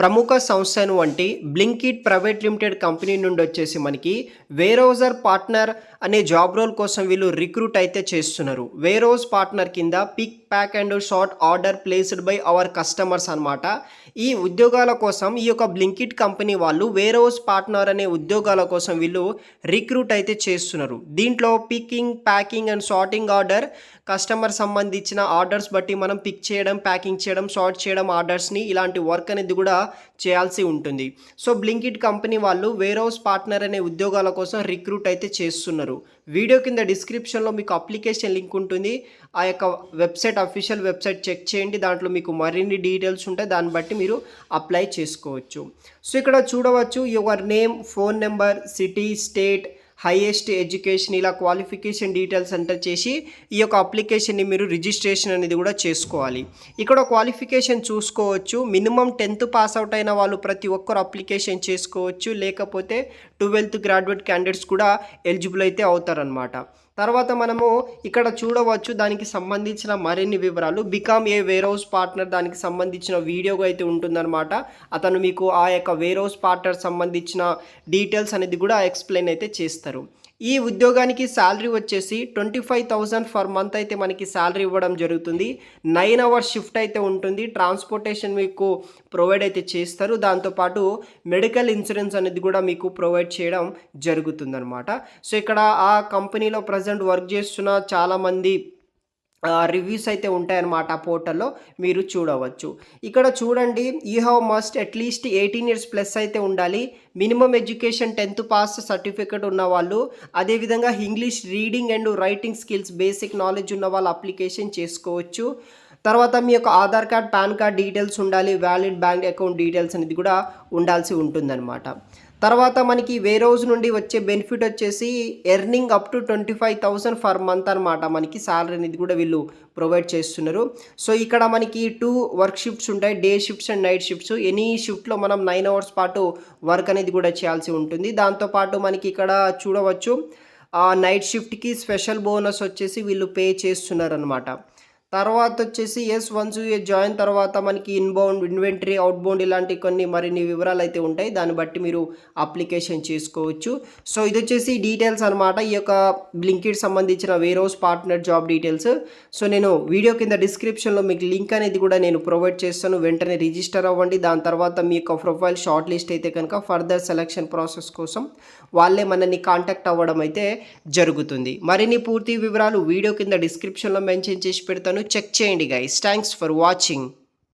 ప్రముఖ సంస్థను వంటి బ్లింకిట్ ప్రైవేట్ లిమిటెడ్ కంపెనీ నుండి వచ్చేసి మనకి వేరోజర్ పార్ట్నర్ అనే జాబ్ రోల్ కోసం వీళ్ళు రిక్రూట్ అయితే చేస్తున్నారు. వేరోజ్ పార్ట్నర్ కింద pick pack and sort order placed by our customers అనమాట. ఈ ఉద్యోగాల కోసం ఈ యొక్క బ్లింకిట్ కంపెనీ వాళ్ళు వేరోజ్ పార్ట్నర్ అనే ఉద్యోగాల కోసం వీళ్ళు రిక్రూట్ అయితే చేస్తున్నారు. దీంట్లో picking, packing and sorting order, customer సంబంధించిన ఆర్డర్స్ బట్టి మనం పిక్ చేయడం, ప్యాకింగ్ చేయడం, సార్ట్ చేయడం ఆర్డర్స్ని, ఇలాంటి వర్క్ అనేది కూడా చేయాల్సి ఉంటుంది. సో బ్లింకిట్ కంపెనీ వాళ్ళు వేరోజ్ పార్ట్నర్ అనే ఉద్యోగాల కోసం రిక్రూట్ అయితే చేస్తున్నారు. వీడియో కింద డిస్క్రిప్షన్లో మీకు అప్లికేషన్ లింక్ ఉంటుంది. ఆ యొక్క వెబ్సైట్, అఫీషియల్ వెబ్సైట్ చెక్ చేయండి. దాంట్లో మీకు మరిన్ని డీటెయిల్స్ ఉంటాయి, దాన్ని బట్టి మీరు అప్లై చేసుకోవచ్చు. సో ఇక్కడ చూడవచ్చు your name, phone number, city, state, highest education, ఇలా క్వాలిఫికేషన్ డీటెయిల్స్ ఎంటర్ చేసి ఈ యొక్క అప్లికేషన్ని మీరు రిజిస్ట్రేషన్ అనేది కూడా చేసుకోవాలి. ఇక్కడ క్వాలిఫికేషన్ చూసుకోవచ్చు. మినిమం 10th పాస్ అవుట్ అయిన వాళ్ళు ప్రతి ఒక్కరు అప్లికేషన్ చేసుకోవచ్చు, లేకపోతే 12th గ్రాడ్యుయేట్ క్యాండిడేట్స్ కూడా ఎలిజిబుల్ అయితే అవుతారనమాట. తర్వాత మనము ఇక్కడ చూడవచ్చు దానికి సంబంధించిన మరిన్ని వివరాలు. బికమ్ ఏ వేరోజ్ పార్ట్నర్, దానికి సంబంధించిన వీడియో అయితే ఉంటుందన్నమాట. అతను మీకు ఆ యొక్క వేరోజ్ పార్ట్నర్ సంబంధించిన డీటెయిల్స్ అనేది కూడా ఎక్స్ప్లెయిన్ అయితే చేస్తారు. ఈ ఉద్యోగానికి శాలరీ వచ్చేసి 25,000 ఫర్ మంత్ అయితే మనకి శాలరీ ఇవ్వడం జరుగుతుంది. 9 hours షిఫ్ట్ అయితే ఉంటుంది. ట్రాన్స్పోర్టేషన్ మీకు ప్రొవైడ్ అయితే చేస్తారు. దాంతోపాటు మెడికల్ ఇన్సూరెన్స్ అనేది కూడా మీకు ప్రొవైడ్ చేయడం జరుగుతుందన్నమాట. సో ఇక్కడ ఆ కంపెనీలో ప్రజెంట్ వర్క్ చేస్తున్న చాలామంది రివ్యూస్ అయితే ఉంటాయన్నమాట. ఆ పోర్టల్లో మీరు చూడవచ్చు. ఇక్కడ చూడండి, you have must at least 18 years plus అయితే ఉండాలి. Minimum education 10th pass certificate ఉన్న వాళ్ళు, అదేవిధంగా English reading and writing skills basic knowledge ఉన్న వాళ్ళు అప్లికేషన్ చేసుకోవచ్చు. తర్వాత మీ యొక్క Aadhaar card, pan card details ఉండాలి. వ్యాలిడ్ బ్యాంక్ అకౌంట్ డీటెయిల్స్ అనేది కూడా ఉండాల్సి ఉంటుందన్నమాట. తర్వాత మనకి వేరోజ్ నుండి వచ్చే బెనిఫిట్ వచ్చేసి earning up to 25,000 for month అనమాట. మనకి శాలరీ అనేది కూడా వీళ్ళు ప్రొవైడ్ చేస్తున్నారు. సో ఇక్కడ మనకి 2 వర్క్ షిఫ్ట్స్ ఉంటాయి, day shifts and night shifts. Any షిఫ్ట్లో మనం 9 hours పాటు వర్క్ అనేది కూడా చేయాల్సి ఉంటుంది. దాంతోపాటు మనకి ఇక్కడ చూడవచ్చు నైట్ షిఫ్ట్కి స్పెషల్ బోనస్ వచ్చేసి వీళ్ళు పే చేస్తున్నారు అనమాట. తర్వాత వచ్చేసి వన్స్ యూ జాయిన్ తర్వాత మనకి ఇన్బౌండ్, ఇన్వెంటరీ, అవుట్బౌండ్ ఇలాంటి కొన్ని మరిన్ని వివరాలు అయితే ఉంటాయి. దాన్ని బట్టి మీరు అప్లికేషన్ చేసుకోవచ్చు. సో ఇది వచ్చేసి డీటెయిల్స్ అనమాట, ఈ యొక్క బ్లింకిట్ సంబంధించిన వేరోజ్ పార్ట్నర్ జాబ్ డీటెయిల్స్. సో నేను వీడియో కింద డిస్క్రిప్షన్లో మీకు లింక్ అనేది కూడా నేను ప్రొవైడ్ చేస్తాను. వెంటనే రిజిస్టర్ అవ్వండి. దాని తర్వాత మీ యొక్క ప్రొఫైల్ షార్ట్ లిస్ట్ అయితే కనుక ఫర్దర్ సెలక్షన్ ప్రాసెస్ కోసం వాళ్ళే మనల్ని కాంటాక్ట్ అవ్వడం అయితే జరుగుతుంది. మరిన్ని పూర్తి వివరాలు వీడియో కింద డిస్క్రిప్షన్లో మెన్షన్ చేసి పెడతాను, చెక్ చేయండి గైస్. Thanks for watching.